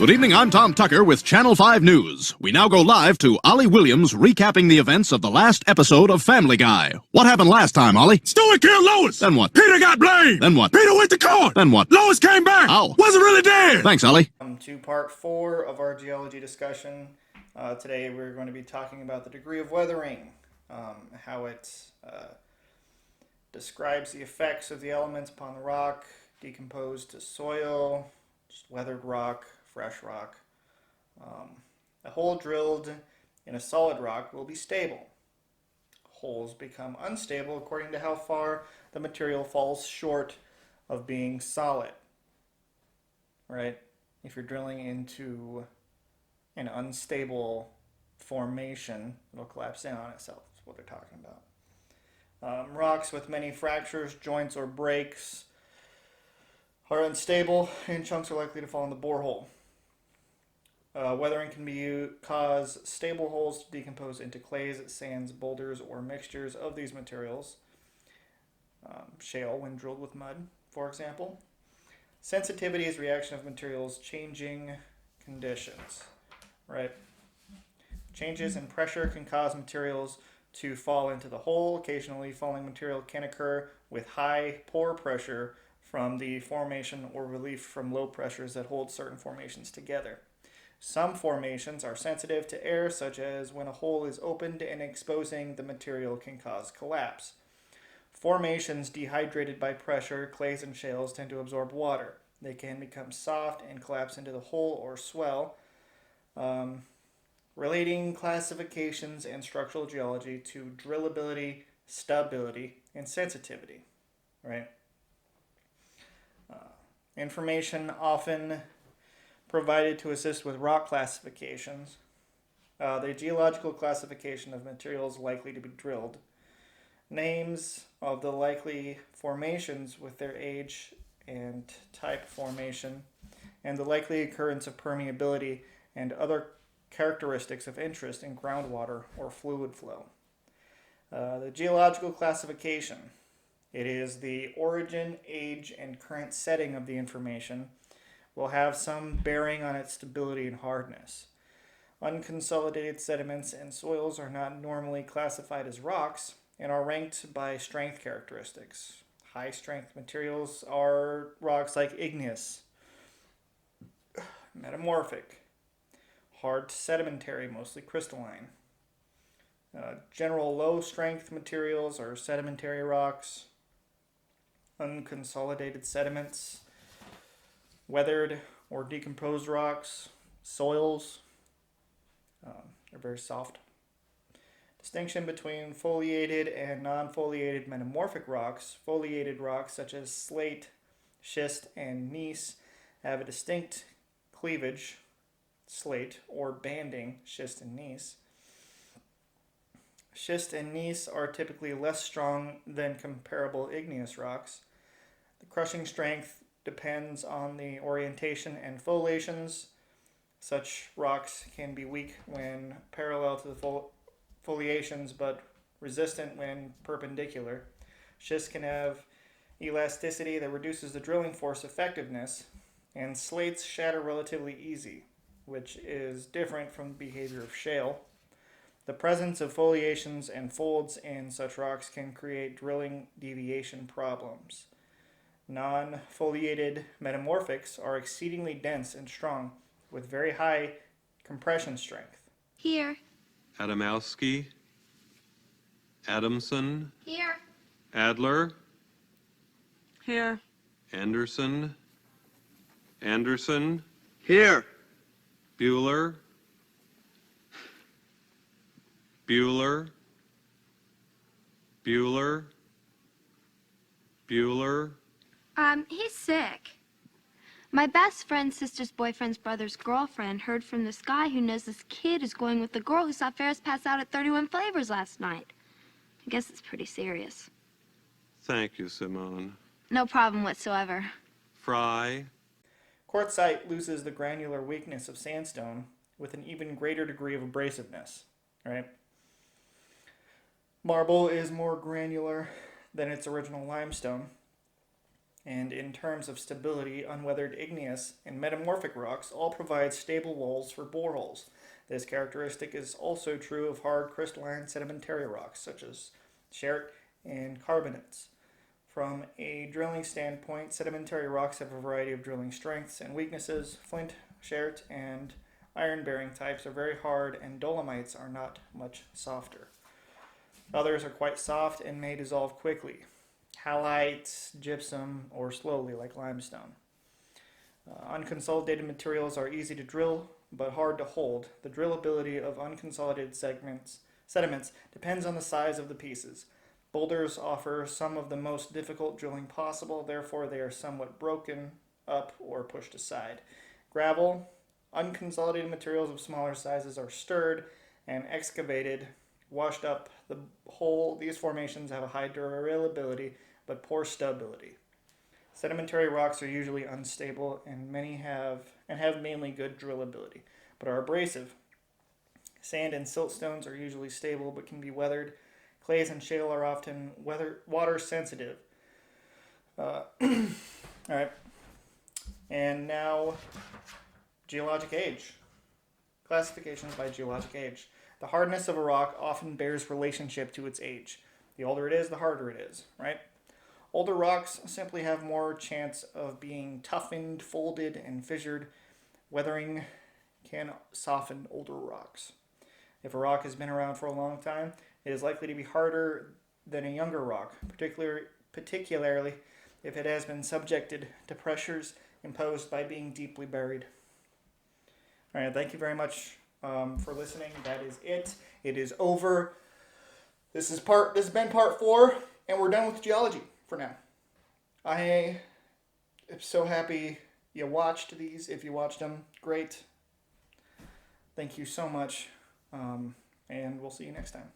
Good evening, I'm Tom Tucker with Channel 5 News. We now go live to Ollie Williams recapping the events of the last episode of Family Guy. What happened last time, Ollie? Stewie killed Lois! Then what? Peter got blamed! Then what? Peter went to court! Then what? Lois came back! Ow. Wasn't really dead! Thanks, Ollie. To part 4 of our geology discussion. Today we're going to be talking about the degree of weathering, how it describes the effects of the elements upon the rock, decomposed to soil, just weathered rock, fresh rock. A hole drilled in a solid rock will be stable. Holes become unstable according to how far the material falls short of being solid. Right? If you're drilling into an unstable formation, it'll collapse in on itself. That's what they're talking about. Rocks with many fractures, joints, or breaks are unstable, and chunks are likely to fall in the borehole. Weathering can cause stable holes to decompose into clays, sands, boulders, or mixtures of these materials. Shale when drilled with mud, for example. Sensitivity is reaction of materials changing conditions, right? Changes in pressure can cause materials to fall into the hole. Occasionally, falling material can occur with high pore pressure from the formation or relief from low pressures that hold certain formations together. Some formations are sensitive to air, such as when a hole is opened and exposing the material can cause collapse. Formations dehydrated by pressure, clays and shales, tend to absorb water. They can become soft and collapse into the hole or swell. Relating classifications and structural geology to drillability, stability, and sensitivity. Right? Information often provided to assist with rock classifications. The geological classification of materials likely to be drilled. Names of the likely formations with their age and type formation, and the likely occurrence of permeability and other characteristics of interest in groundwater or fluid flow. The geological classification. It is the origin, age, and current setting of the information will have some bearing on its stability and hardness. Unconsolidated sediments and soils are not normally classified as rocks and are ranked by strength characteristics. High strength materials are rocks like igneous, metamorphic, hard sedimentary, mostly crystalline. General low strength materials are sedimentary rocks, unconsolidated sediments, weathered or decomposed rocks, soils. They're very soft. Distinction between foliated and non-foliated metamorphic rocks. Foliated rocks such as slate, schist, and gneiss have a distinct cleavage, slate, or banding, schist and gneiss. Schist and gneiss are typically less strong than comparable igneous rocks. The crushing strength depends on the orientation and foliations. Such rocks can be weak when parallel to the foliations, but resistant when perpendicular. Schist can have elasticity that reduces the drilling force effectiveness, and slates shatter relatively easy, which is different from the behavior of shale. The presence of foliations and folds in such rocks can create drilling deviation problems. Non-foliated metamorphics are exceedingly dense and strong, with very high compression strength. Here. Adamowski, Adamson, Here. Adler, Here. Anderson, Anderson, Here. Bueller, Bueller, Bueller, Bueller. He's sick. My best friend's sister's boyfriend's brother's girlfriend heard from this guy who knows this kid is going with the girl who saw Ferris pass out at 31 Flavors last night. I guess it's pretty serious. Thank you, Simone. No problem whatsoever. Fry. Quartzite loses the granular weakness of sandstone with an even greater degree of abrasiveness, right? Marble is more granular than its original limestone. And in terms of stability, unweathered igneous and metamorphic rocks all provide stable walls for boreholes. This characteristic is also true of hard crystalline sedimentary rocks such as chert and carbonates. From a drilling standpoint, sedimentary rocks have a variety of drilling strengths and weaknesses. Flint, chert, and iron-bearing types are very hard, and dolomites are not much softer. Others are quite soft and may dissolve quickly. Halite, gypsum, or slowly like limestone. Unconsolidated materials are easy to drill, but hard to hold. The drillability of unconsolidated sediments depends on the size of the pieces. Boulders offer some of the most difficult drilling possible, therefore they are somewhat broken up or pushed aside. Gravel, unconsolidated materials of smaller sizes are stirred and excavated, washed up the hole. These formations have a high durability but poor stability. Sedimentary rocks are usually unstable and have mainly good drillability, but are abrasive. Sand and siltstones are usually stable but can be weathered. Clays and shale are often water sensitive. All right. And now, geologic age. Classifications by geologic age. The hardness of a rock often bears relationship to its age. The older it is, the harder it is, right? Older rocks simply have more chance of being toughened, folded, and fissured. Weathering can soften older rocks. If a rock has been around for a long time, it is likely to be harder than a younger rock, particularly if it has been subjected to pressures imposed by being deeply buried. All right, thank you very much for listening. That is it. It is over. This has been part 4, and we're done with geology for now. I am so happy you watched these. If you watched them, great. Thank you so much, and we'll see you next time.